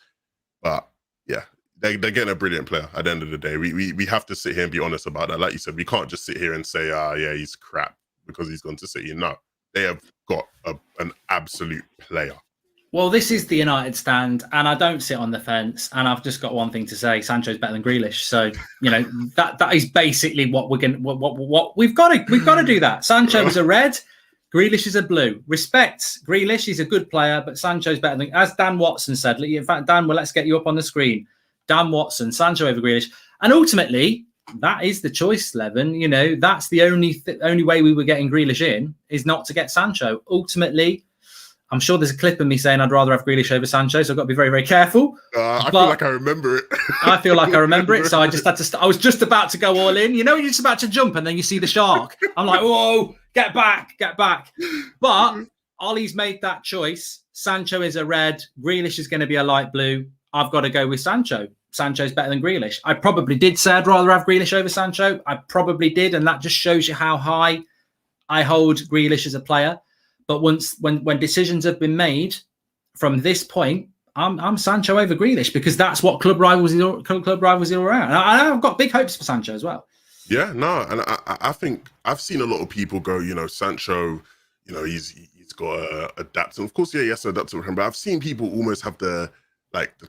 But yeah, they're getting a brilliant player at the end of the day. We have to sit here and be honest about that. Like you said, we can't just sit here and say, yeah, he's crap because he's gone to City. No, they have got an absolute player. Well, this is the United stand, and I don't sit on the fence. And I've just got one thing to say: Sancho's better than Grealish. So that is basically what we're going. What we've got to do that. Sancho is a red, Grealish is a blue. Respect Grealish; he's a good player, but Sancho's better than. As Dan Watson said, in fact, Dan, well, let's get you up on the screen. Dan Watson, Sancho over Grealish, and ultimately that is the choice. Levin, that's the only way we were getting Grealish in is not to get Sancho. Ultimately. I'm sure there's a clip of me saying I'd rather have Grealish over Sancho, so I've got to be very, very careful. I feel like I remember it. I feel like I remember it, so I just had to. I was just about to go all in. You're just about to jump, and then you see the shark. I'm like, whoa, get back. But Ollie's made that choice. Sancho is a red. Grealish is going to be a light blue. I've got to go with Sancho. Sancho's better than Grealish. I probably did say I'd rather have Grealish over Sancho. I probably did, and that just shows you how high I hold Grealish as a player. But when decisions have been made from this point, I'm Sancho over Grealish because that's what club rivalry are around. And I've got big hopes for Sancho as well. Yeah, no, and I think I've seen a lot of people go, Sancho, he's got to adapt, and of course, he has to adapt to him. But I've seen people almost have the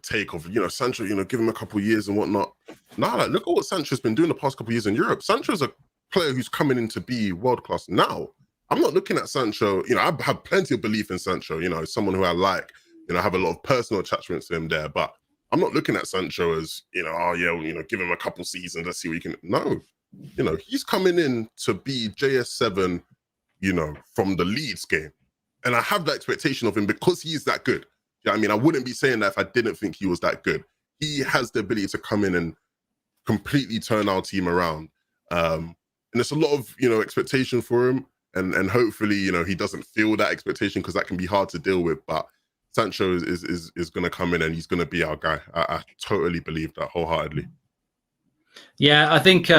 take of, Sancho, give him a couple of years and whatnot. Nah, look at what Sancho's been doing the past couple of years in Europe. Sancho's a player who's coming in to be world class now. I'm not looking at Sancho. I have plenty of belief in Sancho. Someone who I like. I have a lot of personal attachments to him there. But I'm not looking at Sancho as, give him a couple seasons. Let's see what he can. No, he's coming in to be JS7, from the Leeds game, and I have that expectation of him because he's that good. I wouldn't be saying that if I didn't think he was that good. He has the ability to come in and completely turn our team around, and there's a lot of expectation for him. And hopefully, he doesn't feel that expectation because that can be hard to deal with. But Sancho is going to come in and he's going to be our guy. I totally believe that wholeheartedly. Yeah, I think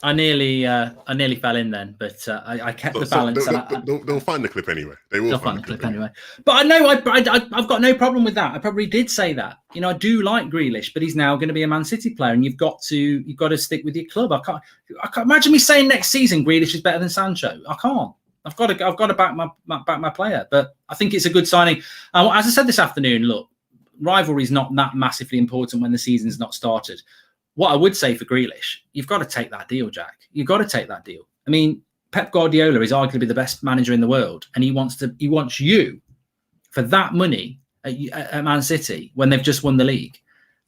I nearly fell in then, but I kept the balance. They'll find the clip anyway. They'll find the clip anyway. But I know I've got no problem with that. I probably did say that. I do like Grealish, but he's now going to be a Man City player, and you've got to stick with your club. I can't imagine me saying next season Grealish is better than Sancho. I can't. I've got to back my player. But I think it's a good signing. As I said this afternoon, look, rivalry is not that massively important when the season's not started. What I would say for Grealish, you've got to take that deal, Jack. You've got to take that deal. Pep Guardiola is arguably the best manager in the world, and he wants you for that money at Man City when they've just won the league.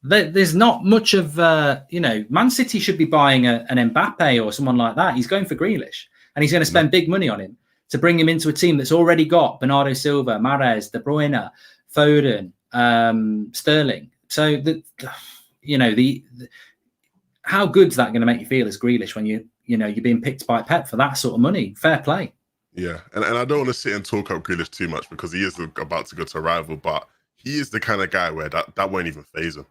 There's not much of Man City should be buying an Mbappe or someone like that. He's going for Grealish, and he's going to spend big money on him to bring him into a team that's already got Bernardo Silva, Mahrez, De Bruyne, Foden, Sterling. So how good's that going to make you feel as Grealish when you're being picked by Pep for that sort of money? Fair play. Yeah, and I don't want to sit and talk up Grealish too much because he is about to go to a rival, but he is the kind of guy where that won't even faze him.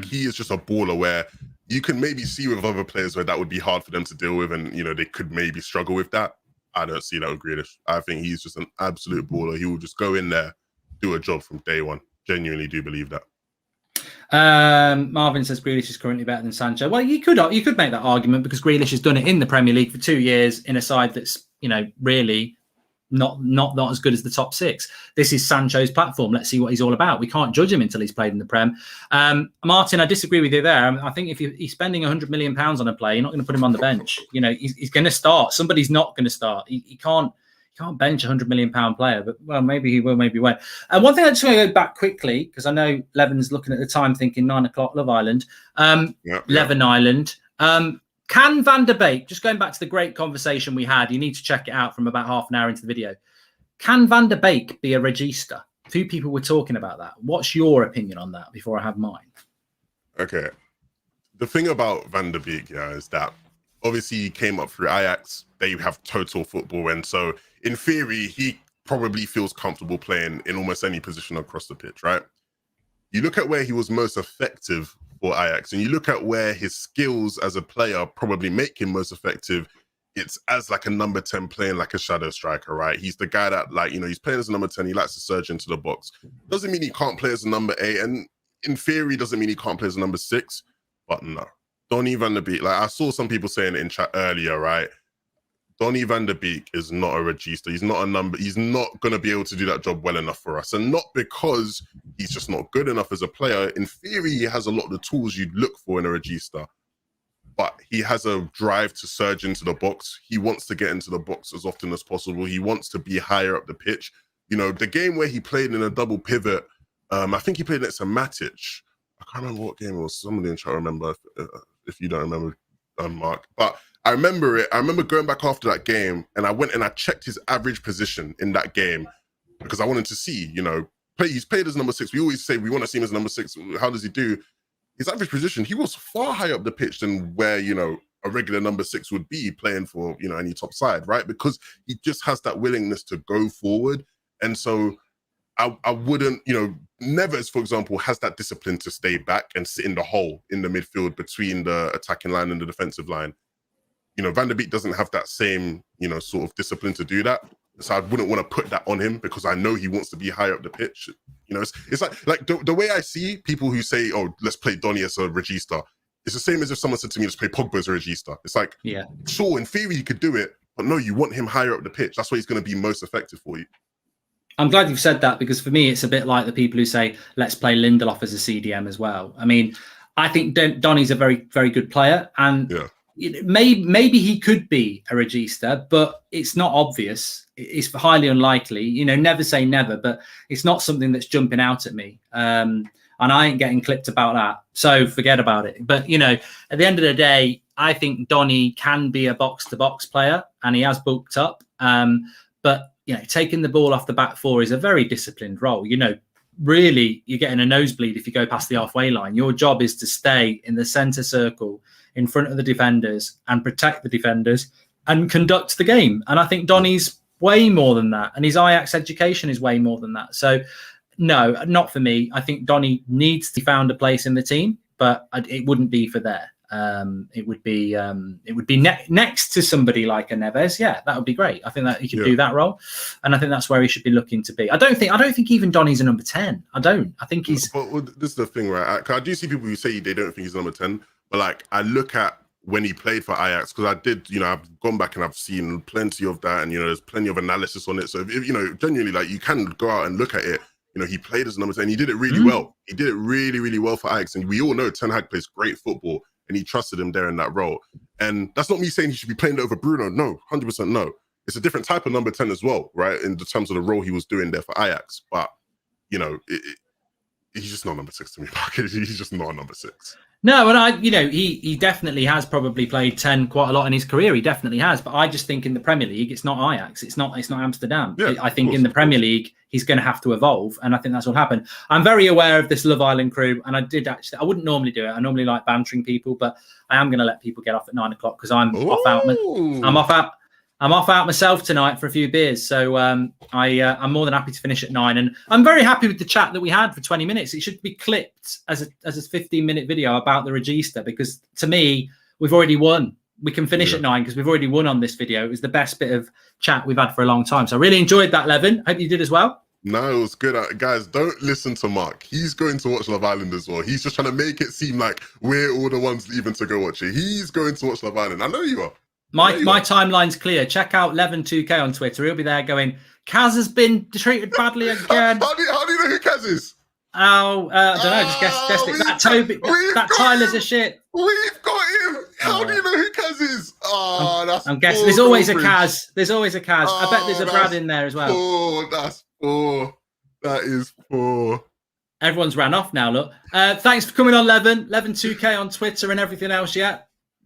He is just a baller where you can maybe see with other players where that would be hard for them to deal with, and they could maybe struggle with that. I don't see that with Grealish. I think he's just an absolute baller. He will just go in there, do a job from day one. Genuinely do believe that. Marvin says Grealish is currently better than Sancho. Well, you could make that argument because Grealish has done it in the Premier League for 2 years in a side that's really not as good as the top six. This is Sancho's platform. Let's see what he's all about. We can't judge him until he's played in the Prem. Martin, I disagree with you there. I think if he's spending £100 million on a player, you're not going to put him on the bench. He's going to start. Somebody's not going to start. He can't bench a £100 million player, but maybe he will, maybe he won't. One thing I just want to go back quickly, because I know Levin's looking at the time thinking 9 o'clock, Love Island, Levin Island. Can Van der Beek, just going back to the great conversation we had, you need to check it out from about half an hour into the video. Can Van der Beek be a regista? 2 people were talking about that. What's your opinion on that before I have mine? Okay. The thing about Van der Beek, is that obviously he came up through Ajax. They have total football, and so in theory, he probably feels comfortable playing in almost any position across the pitch, right? You look at where he was most effective for Ajax, and you look at where his skills as a player probably make him most effective. It's as like a number 10 playing like a shadow striker, right? He's the guy that he's playing as a number 10. He likes to surge into the box. Doesn't mean he can't play as a number 8. And in theory doesn't mean he can't play as a number 6, but no. Donny van der Beek, like I saw some people saying it in chat earlier, right? Donny van der Beek is not a regista. He's not a number. He's not going to be able to do that job well enough for us. And not because he's just not good enough as a player. In theory, he has a lot of the tools you'd look for in a regista. But he has a drive to surge into the box. He wants to get into the box as often as possible. He wants to be higher up the pitch. You know, the game where he played in a double pivot, I think he played next to Matic. I can't remember what game it was. Somebody in chat remember if you don't remember, Mark. But I remember it. I remember going back after that game and I went and I checked his average position in that game because I wanted to see, you know, he's played as number 6. We always say we want to see him as number 6. How does he do? His average position, he was far higher up the pitch than where, you know, a regular number 6 would be playing for, you know, any top side, right? Because he just has that willingness to go forward. And so I wouldn't, you know, Neves, for example, has that discipline to stay back and sit in the hole in the midfield between the attacking line and the defensive line. You know, Van der Beek doesn't have that same, you know, sort of discipline to do that. So I wouldn't want to put that on him because I know he wants to be higher up the pitch. You know, it's like the way I see people who say, oh, let's play Donny as a regista. It's the same as if someone said to me, let's play Pogba as a regista. It's like, yeah, sure, in theory, you could do it, but no, you want him higher up the pitch. That's why he's going to be most effective for you. I'm glad you've said that because for me, it's a bit like the people who say, let's play Lindelof as a CDM as well. I mean, I think Donny's a very, very good player. And maybe he could be a regista, but it's not obvious. It's highly unlikely. You know, never say never, but it's not something that's jumping out at me. And I ain't getting clipped about that. So forget about it. But, you know, at the end of the day, I think Donny can be a box-to-box player and he has bulked up. But, you know, taking the ball off the back four is a very disciplined role. You know, really, you're getting a nosebleed if you go past the halfway line. Your job is to stay in the centre circle in front of the defenders and protect the defenders and conduct the game. And I think Donny's way more than that. And his Ajax education is way more than that. So, no, not for me. I think Donny needs to found a place in the team, but it wouldn't be for there. It would be next to somebody like a Neves. Yeah, that would be great. I think that he could do that role, and I think that's where he should be looking to be. I don't think even Donny's a number 10. I think he's. But this is the thing, right? I do see people who say they don't think he's number 10, but like I look at when he played for Ajax because I did, you know, I've gone back and I've seen plenty of that, and you know, there's plenty of analysis on it. So if you know, genuinely, like you can go out and look at it. You know, he played as a number 10. He did it really well. He did it really, really well for Ajax, and we all know Ten Hag plays great football. And he trusted him there in that role. And that's not me saying he should be playing over Bruno. No, 100% no. It's a different type of number 10 as well, right? In terms of the role he was doing there for Ajax. But, you know, he's just not number 6 to me. He's just not a number 6. No, and he definitely has probably played 10 quite a lot in his career. He definitely has. But I just think in the Premier League, it's not Ajax. It's not Amsterdam. Yeah, I think in the Premier League, he's going to have to evolve. And I think that's what happened. I'm very aware of this Love Island crew. And I wouldn't normally do it. I normally like bantering people, but I am going to let people get off at 9 o'clock because I'm off out myself tonight for a few beers. So I'm more than happy to finish at 9. And I'm very happy with the chat that we had for 20 minutes. It should be clipped as a 15-minute video about the regista because to me, we've already won. We can finish at 9 because we've already won on this video. It was the best bit of chat we've had for a long time. So I really enjoyed that, Levin. Hope you did as well. No, it was good. Guys, don't listen to Mark. He's going to watch Love Island as well. He's just trying to make it seem like we're all the ones leaving to go watch it. He's going to watch Love Island. I know you are. My timeline's clear. Check out Levin2K on Twitter. He'll be there going, Kaz has been treated badly again. How do you know who Kaz is? Oh, I don't know. Just guess it. That Toby, that Tyler's a shit. We've got him. How do you know who Kaz is? I'm guessing. There's always a Kaz. There's always a Kaz. I bet there's a Brad in there as well. That's 4. That is 4. Everyone's ran off now, look. Thanks for coming on, Levin2K on Twitter and everything else, Yeah,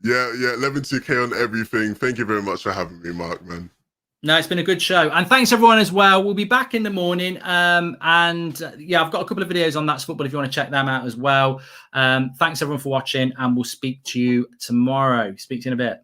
11-2K on everything. Thank you very much for having me, Mark, man. No, it's been a good show. And thanks, everyone, as well. We'll be back in the morning. I've got a couple of videos on That's Football if you want to check them out as well. Thanks, everyone, for watching, and we'll speak to you tomorrow. Speak to you in a bit.